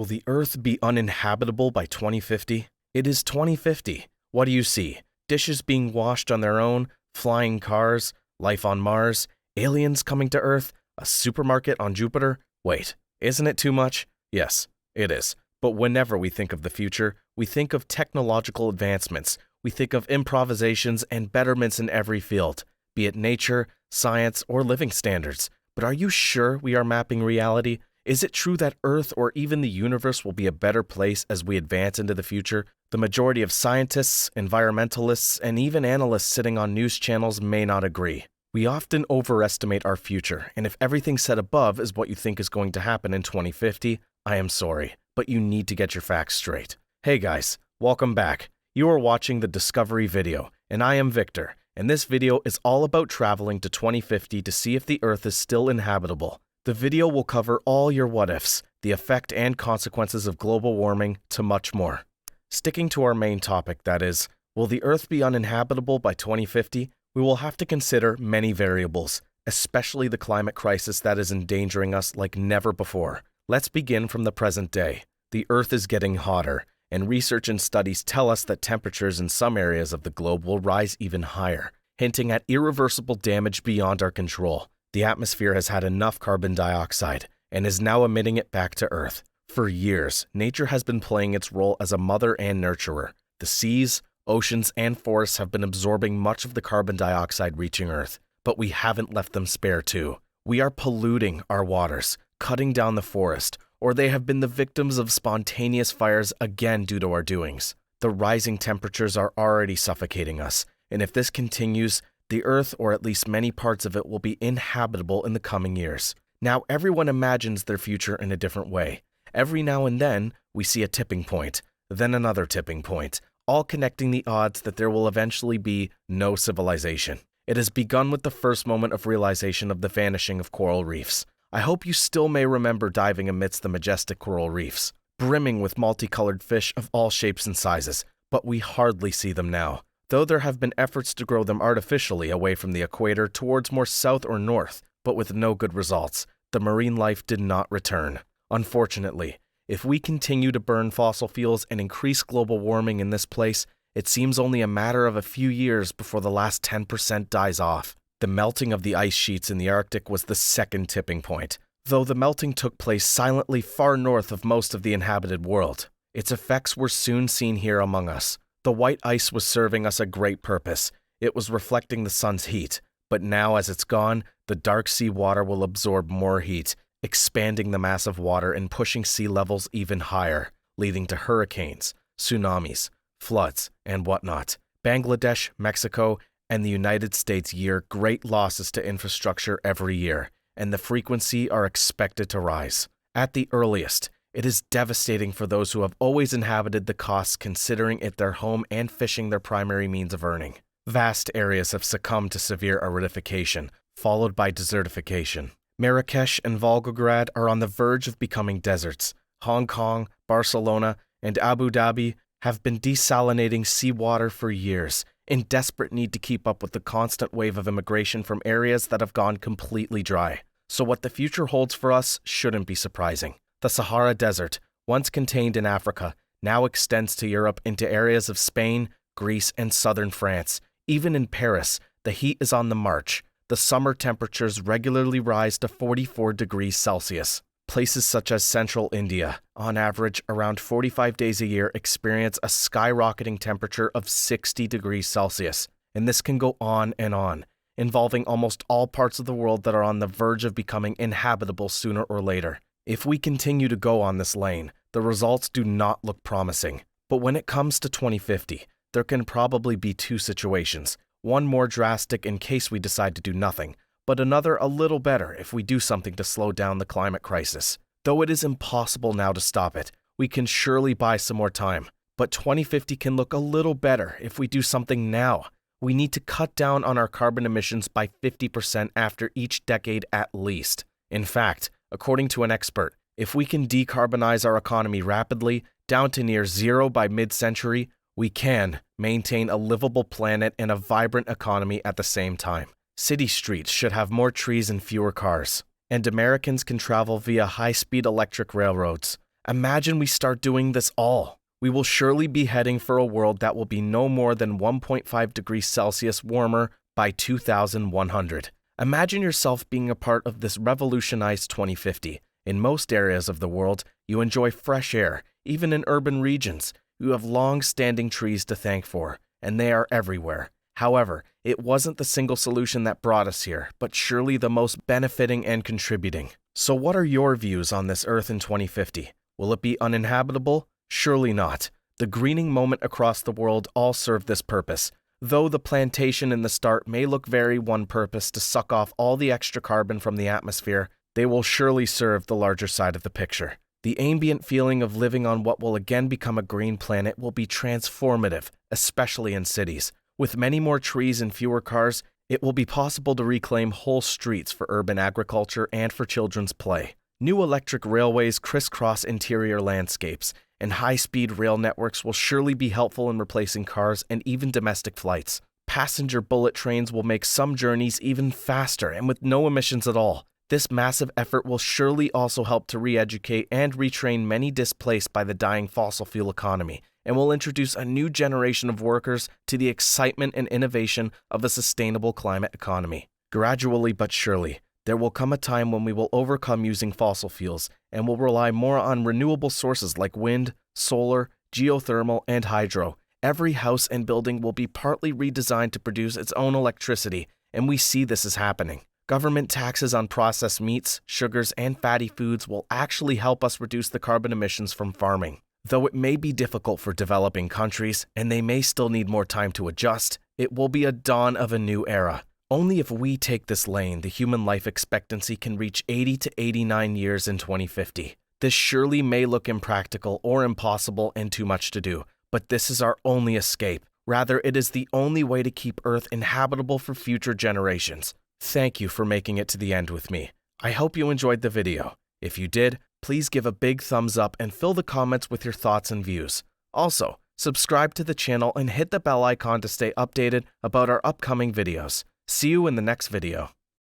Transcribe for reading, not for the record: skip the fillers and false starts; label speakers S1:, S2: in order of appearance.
S1: Will the Earth be uninhabitable by 2050? It is 2050. What do you see? Dishes being washed on their own, flying cars, life on Mars, aliens coming to Earth, a supermarket on Jupiter? Wait, isn't it too much? Yes, it is. But whenever we think of the future, we think of technological advancements. We think of improvisations and betterments in every field, be it nature, science, or living standards. But are you sure we are mapping reality? Is it true that Earth or even the universe will be a better place as we advance into the future? The majority of scientists, environmentalists, and even analysts sitting on news channels may not agree. We often overestimate our future, and if everything said above is what you think is going to happen in 2050, I am sorry, but you need to get your facts straight. Hey guys, welcome back. You are watching the Discovery video, and I am Victor, and this video is all about traveling to 2050 to see if the Earth is still inhabitable. The video will cover all your what-ifs, the effect and consequences of global warming, to much more. Sticking to our main topic, that is, will the Earth be uninhabitable by 2050? We will have to consider many variables, especially the climate crisis that is endangering us like never before. Let's begin from the present day. The Earth is getting hotter, and research and studies tell us that temperatures in some areas of the globe will rise even higher, hinting at irreversible damage beyond our control. The atmosphere has had enough carbon dioxide and is now emitting it back to Earth. For years, nature has been playing its role as a mother and nurturer. The seas, oceans, and forests have been absorbing much of the carbon dioxide reaching Earth, but we haven't left them spare too. We are polluting our waters, cutting down the forest, or they have been the victims of spontaneous fires again due to our doings. The rising temperatures are already suffocating us, and if this continues, the Earth, or at least many parts of it, will be inhabitable in the coming years. Now, everyone imagines their future in a different way. Every now and then, we see a tipping point, then another tipping point, all connecting the odds that there will eventually be no civilization. It has begun with the first moment of realization of the vanishing of coral reefs. I hope you still may remember diving amidst the majestic coral reefs, brimming with multicolored fish of all shapes and sizes, but we hardly see them now. Though there have been efforts to grow them artificially away from the equator towards more south or north, but with no good results, the marine life did not return. Unfortunately, if we continue to burn fossil fuels and increase global warming in this place, it seems only a matter of a few years before the last 10% dies off. The melting of the ice sheets in the Arctic was the second tipping point, though the melting took place silently far north of most of the inhabited world. Its effects were soon seen here among us. The white ice was serving us a great purpose. It was reflecting the sun's heat, but now as it's gone, the dark sea water will absorb more heat, expanding the mass of water and pushing sea levels even higher, leading to hurricanes, tsunamis, floods, and whatnot. Bangladesh, Mexico, and the United States year great losses to infrastructure every year, and the frequency are expected to rise. At the earliest, it is devastating for those who have always inhabited the coasts, considering it their home and fishing their primary means of earning. Vast areas have succumbed to severe aridification, followed by desertification. Marrakesh and Volgograd are on the verge of becoming deserts. Hong Kong, Barcelona, and Abu Dhabi have been desalinating seawater for years, in desperate need to keep up with the constant wave of immigration from areas that have gone completely dry. So what the future holds for us shouldn't be surprising. The Sahara Desert, once contained in Africa, now extends to Europe into areas of Spain, Greece, and southern France. Even in Paris, the heat is on the march. The summer temperatures regularly rise to 44 degrees Celsius. Places such as central India, on average around 45 days a year, experience a skyrocketing temperature of 60 degrees Celsius. And this can go on, involving almost all parts of the world that are on the verge of becoming inhabitable sooner or later. If we continue to go on this lane, the results do not look promising. But when it comes to 2050, there can probably be two situations. One more drastic in case we decide to do nothing, but another a little better if we do something to slow down the climate crisis. Though it is impossible now to stop it, we can surely buy some more time. But 2050 can look a little better if we do something now. We need to cut down on our carbon emissions by 50% after each decade at least. In fact, according to an expert, if we can decarbonize our economy rapidly, down to near zero by mid-century, we can maintain a livable planet and a vibrant economy at the same time. City streets should have more trees and fewer cars, and Americans can travel via high-speed electric railroads. Imagine we start doing this all. We will surely be heading for a world that will be no more than 1.5 degrees Celsius warmer by 2100. Imagine yourself being a part of this revolutionized 2050. In most areas of the world, you enjoy fresh air, even in urban regions. You have long-standing trees to thank for, and they are everywhere. However, it wasn't the single solution that brought us here, but surely the most benefiting and contributing. So what are your views on this Earth in 2050? Will it be uninhabitable? Surely not. The greening moment across the world all serve this purpose. Though the plantation in the start may look very one purpose to suck off all the extra carbon from the atmosphere, they will surely serve the larger side of the picture. The ambient feeling of living on what will again become a green planet will be transformative, especially in cities. With many more trees and fewer cars, it will be possible to reclaim whole streets for urban agriculture and for children's play. New electric railways crisscross interior landscapes, and high-speed rail networks will surely be helpful in replacing cars and even domestic flights. Passenger bullet trains will make some journeys even faster and with no emissions at all. This massive effort will surely also help to re-educate and retrain many displaced by the dying fossil fuel economy, and will introduce a new generation of workers to the excitement and innovation of a sustainable climate economy. Gradually but surely, there will come a time when we will overcome using fossil fuels and will rely more on renewable sources like wind, solar, geothermal, and hydro. Every house and building will be partly redesigned to produce its own electricity, and we see this is happening. Government taxes on processed meats, sugars, and fatty foods will actually help us reduce the carbon emissions from farming. Though it may be difficult for developing countries, and they may still need more time to adjust, it will be a dawn of a new era. Only if we take this lane, the human life expectancy can reach 80 to 89 years in 2050. This surely may look impractical or impossible and too much to do, but this is our only escape. Rather, it is the only way to keep Earth inhabitable for future generations. Thank you for making it to the end with me. I hope you enjoyed the video. If you did, please give a big thumbs up and fill the comments with your thoughts and views. Also, subscribe to the channel and hit the bell icon to stay updated about our upcoming videos. See you in the next video.